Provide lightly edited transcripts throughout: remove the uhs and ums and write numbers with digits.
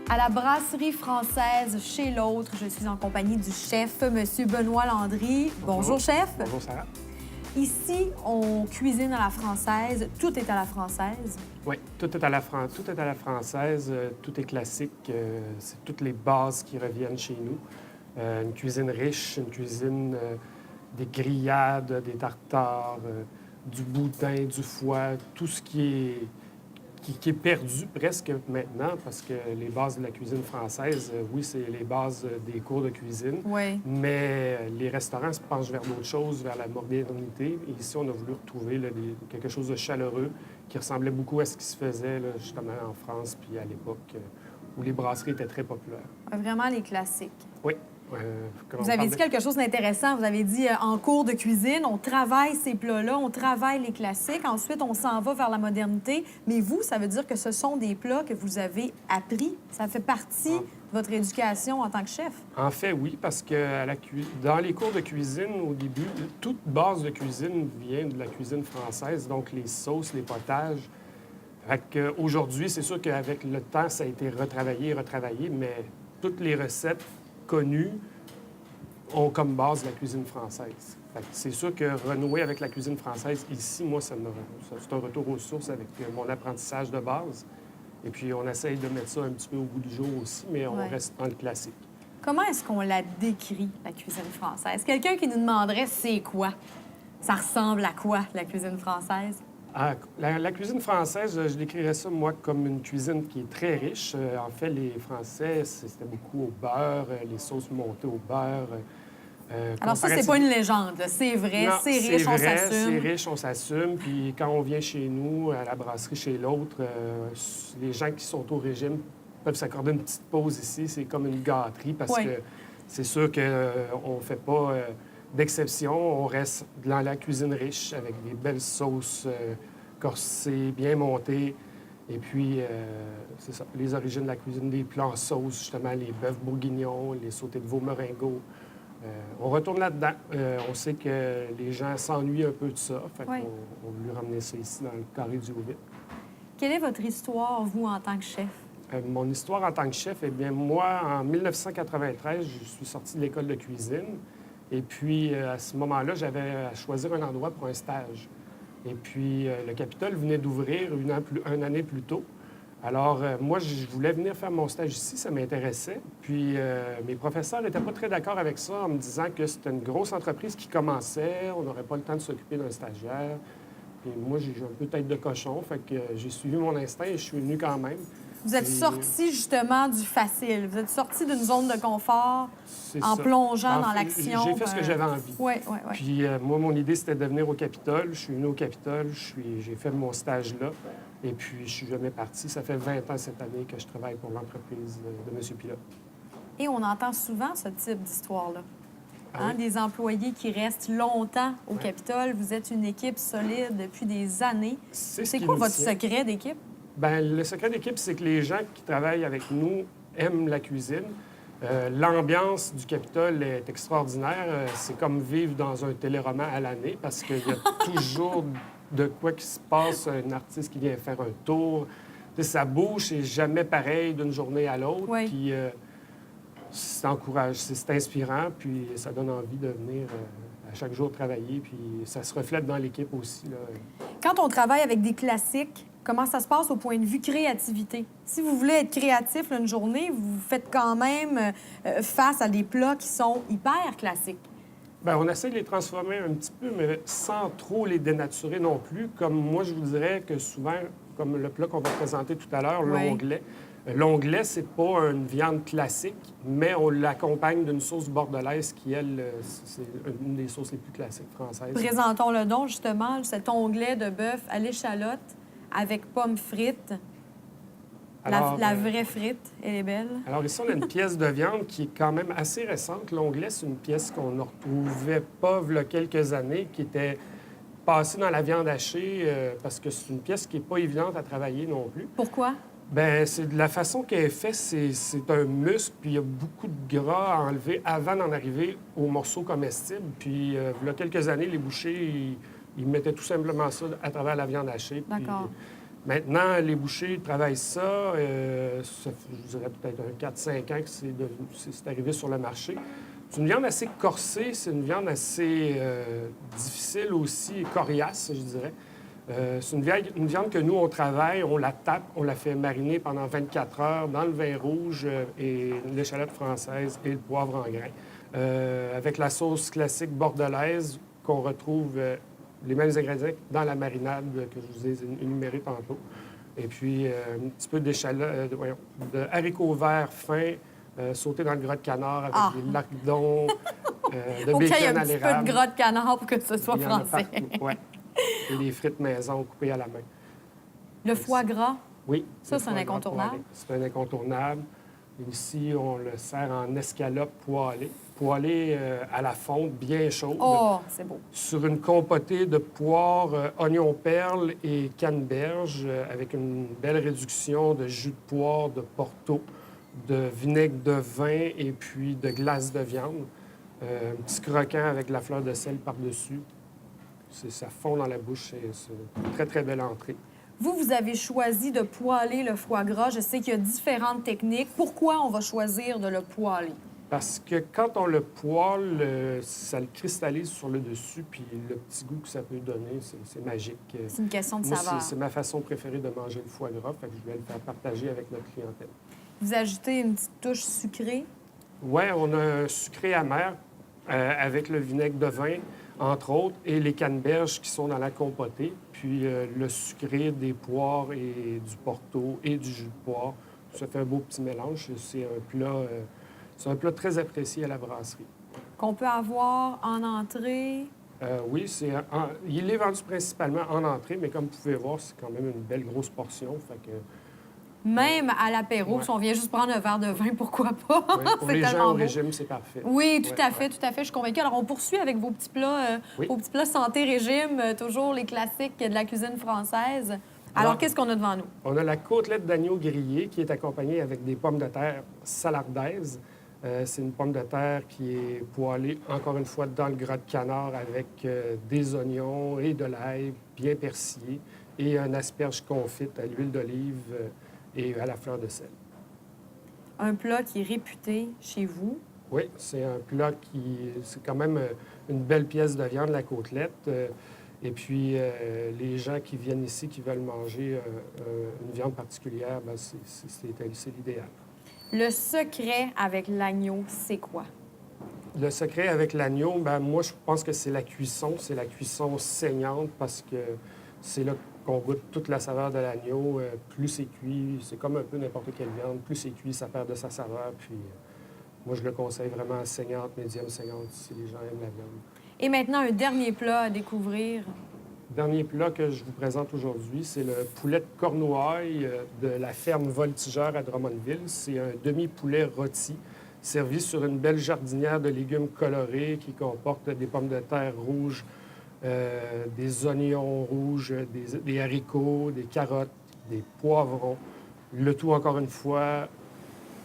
À la brasserie française Chez l'Autre, je suis en compagnie du chef, M. Benoît Landry. Bonjour, chef. Bonjour, Sarah. Ici, on cuisine à la française. Tout est à la française. Oui, tout est à la française, tout est classique. C'est toutes les bases qui reviennent chez nous. Une cuisine riche, une cuisine des grillades, des tartares, du boudin, du foie, tout ce qui est perdu presque maintenant, parce que les bases de la cuisine française, oui, c'est les bases des cours de cuisine, Oui. mais les restaurants se penchent vers d'autres choses, vers la modernité. Et ici, on a voulu retrouver là, quelque chose de chaleureux qui ressemblait beaucoup à ce qui se faisait là, justement en France, puis à l'époque où les brasseries étaient très populaires. Vraiment les classiques. Oui. Vous avez dit quelque chose d'intéressant. Vous avez dit en cours de cuisine, on travaille ces plats-là, on travaille les classiques. Ensuite, on s'en va vers la modernité. Mais vous, ça veut dire que ce sont des plats que vous avez appris. Ça fait partie de votre éducation en tant que chef. En fait, oui, parce que dans les cours de cuisine, au début, toute base de cuisine vient de la cuisine française, donc les sauces, les potages. Aujourd'hui, c'est sûr qu'avec le temps, ça a été retravaillé, mais toutes les recettes connues ont comme base la cuisine française. C'est sûr que renouer avec la cuisine française, ici, moi, c'est un retour aux sources avec mon apprentissage de base. Et puis, on essaye de mettre ça un petit peu au bout du jour aussi, mais on reste dans le classique. Comment est-ce qu'on la décrit, la cuisine française? Quelqu'un qui nous demanderait c'est quoi? Ça ressemble à quoi, la cuisine française? La cuisine française, je décrirais ça, moi, comme une cuisine qui est très riche. En fait, les Français, c'était beaucoup au beurre, les sauces montées au beurre. Alors ça, c'est pas une légende, là. C'est vrai, c'est riche, on s'assume. C'est riche, on s'assume. Puis quand on vient chez nous, à la brasserie Chez l'Autre, les gens qui sont au régime peuvent s'accorder une petite pause ici. C'est comme une gâterie parce que c'est sûr qu'on ne fait pas d'exception. On reste dans la cuisine riche avec des belles sauces corsées, bien montées. Et puis, c'est ça, les origines de la cuisine, des plats en sauce, justement, les bœufs bourguignons, les sautés de veau meringues. On retourne là-dedans. On sait que les gens s'ennuient un peu de ça. Fait qu'on on voulu ramener ça ici dans le carré du Haut-Vite. Quelle est votre histoire, vous, en tant que chef? Mon histoire en tant que chef, eh bien, moi, en 1993, je suis sorti de l'école de cuisine. Et puis, à ce moment-là, j'avais à choisir un endroit pour un stage. Et puis, le Capitole venait d'ouvrir une année plus tôt. Alors, moi, je voulais venir faire mon stage ici, ça m'intéressait. Puis, mes professeurs n'étaient pas très d'accord avec ça en me disant que c'était une grosse entreprise qui commençait, on n'aurait pas le temps de s'occuper d'un stagiaire. Puis moi, j'ai un peu tête de cochon, fait que j'ai suivi mon instinct et je suis venu quand même. Vous êtes sorti justement du facile. Vous êtes sorti d'une zone de confort en plongeant dans l'action. J'ai fait ce que j'avais envie. Oui. Puis moi, mon idée, c'était de venir au Capitole. Je suis venu au Capitole, j'ai fait mon stage là. Et puis, je suis jamais parti. Ça fait 20 ans cette année que je travaille pour l'entreprise de M. Pilote. Et on entend souvent ce type d'histoire-là. Ah oui? Des employés qui restent longtemps au Capitole. Vous êtes une équipe solide depuis des années. C'est quoi votre secret d'équipe? Bien, le secret d'équipe, c'est que les gens qui travaillent avec nous aiment la cuisine. L'ambiance du Capitole est extraordinaire. C'est comme vivre dans un téléroman à l'année parce qu'il y a toujours de quoi qui se passe, un artiste qui vient faire un tour. Ça bouge, c'est jamais pareil d'une journée à l'autre. Oui. Puis c'est encourageant, c'est inspirant, puis ça donne envie de venir à chaque jour travailler. Puis ça se reflète dans l'équipe aussi, là. Quand on travaille avec des classiques, comment ça se passe au point de vue créativité? Si vous voulez être créatif là, une journée, vous faites quand même face à des plats qui sont hyper classiques. Bien, on essaie de les transformer un petit peu, mais sans trop les dénaturer non plus. Comme moi, je vous dirais que souvent, comme le plat qu'on va présenter tout à l'heure, l'onglet. L'onglet, c'est pas une viande classique, mais on l'accompagne d'une sauce bordelaise qui, elle, c'est une des sauces les plus classiques françaises. Présentons-le donc, justement, cet onglet de bœuf à l'échalote avec pommes frites. Alors, la vraie frite, elle est belle. Alors ici, on a une pièce de viande qui est quand même assez récente. L'onglet, c'est une pièce qu'on ne retrouvait pas il y a quelques années, qui était passée dans la viande hachée, parce que c'est une pièce qui n'est pas évidente à travailler non plus. Pourquoi? Bien, c'est de la façon qu'elle est faite, c'est un muscle, puis il y a beaucoup de gras à enlever avant d'en arriver aux morceaux comestibles. Puis, il y a quelques années, les bouchers, ils mettaient tout simplement ça à travers la viande hachée. D'accord. Maintenant, les bouchers travaillent ça. Je dirais peut-être un 4-5 ans que c'est arrivé sur le marché. C'est une viande assez corsée, c'est une viande assez difficile aussi, coriace, je dirais. C'est une viande que nous, on travaille, on la tape, on la fait mariner pendant 24 heures dans le vin rouge et l'échalote française et le poivre en grains. Avec la sauce classique bordelaise qu'on retrouve les mêmes ingrédients dans la marinade que je vous ai énumérée tantôt. Et puis, un petit peu d'échalote, de haricots verts fins, sautés dans le gras de canard avec des lardons, de OK, il y a bacon un à petit peu l'érable. de gras de canard pour que ce soit Il y en a français. partout, ouais. Et des frites maison coupées à la main. Le foie gras, Oui. ça, le c'est un foie gras incontournable. poêlé. C'est un incontournable. Ici, on le sert en escalope poêlée. Poêlée à la fonte, bien chaude. Oh, c'est beau. Sur une compotée de poires, oignons perles et canneberge, avec une belle réduction de jus de poire, de porto, de vinaigre de vin et puis de glace de viande. Un petit croquant avec de la fleur de sel par-dessus. Ça fond dans la bouche. C'est une très, très belle entrée. Vous avez choisi de poêler le foie gras. Je sais qu'il y a différentes techniques. Pourquoi on va choisir de le poêler? Parce que quand on le poêle, ça le cristallise sur le dessus, puis le petit goût que ça peut donner, c'est magique. C'est une question de Moi, saveur. c'est ma façon préférée de manger le foie gras, fait que je voulais le faire partager avec notre clientèle. Vous ajoutez une petite touche sucrée. Oui, on a un sucré amer avec le vinaigre de vin, entre autres, et les canneberges qui sont dans la compotée, puis le sucré des poires et du porto et du jus de poire. Ça fait un beau petit mélange. C'est un plat très apprécié à la brasserie. Qu'on peut avoir en entrée. Oui, il est vendu principalement en entrée, mais comme vous pouvez voir, c'est quand même une belle grosse portion. Fait que, Même à l'apéro, Ouais. si on vient juste prendre un verre de vin, pourquoi pas? ouais, pour C'est les gens tellement au beau. régime, c'est parfait. Oui, tout Ouais, à fait, ouais. tout à fait. Je suis convaincue. Alors, on poursuit avec vos petits plats, Oui. vos petits plats santé-régime, toujours les classiques de la cuisine française. Alors, Alors- qu'est-ce qu'on a devant nous? On a la côtelette d'agneau grillée qui est accompagnée avec des pommes de terre salardaises. C'est une pomme de terre qui est poêlée, encore une fois, dans le gras de canard avec des oignons et de l'ail bien persillé et un asperge confite à l'huile d'olive et à la fleur de sel. Un plat qui est réputé chez vous. Oui, c'est un plat c'est quand même une belle pièce de viande, la côtelette. Et puis, les gens qui viennent ici, qui veulent manger une viande particulière, ben, c'est l'idéal. Le secret avec l'agneau, c'est quoi? Le secret avec l'agneau, ben moi, je pense que c'est la cuisson. C'est la cuisson saignante parce que c'est là qu'on goûte toute la saveur de l'agneau. Plus c'est cuit, c'est comme un peu n'importe quelle viande. Plus c'est cuit, ça perd de sa saveur. Puis, moi, je le conseille vraiment saignante, médium saignante, si les gens aiment la viande. Et maintenant, un dernier plat à découvrir. Dernier plat que je vous présente aujourd'hui, c'est le poulet de Cornouailles de la ferme Voltigeur à Drummondville. C'est un demi-poulet rôti servi sur une belle jardinière de légumes colorés qui comporte des pommes de terre rouges, des oignons rouges, des haricots, des carottes, des poivrons. Le tout, encore une fois,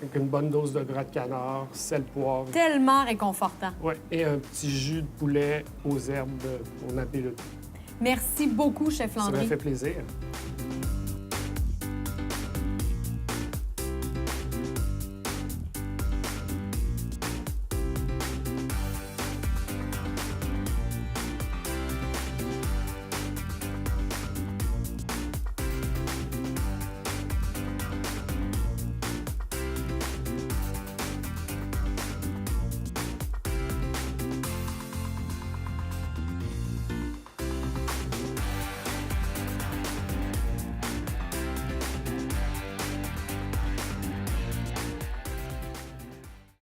avec une bonne dose de gras de canard, sel, poivre. Tellement réconfortant. Ouais, et un petit jus de poulet aux herbes pour napper le tout. Merci beaucoup, Chef Ça m'a Landry. fait plaisir.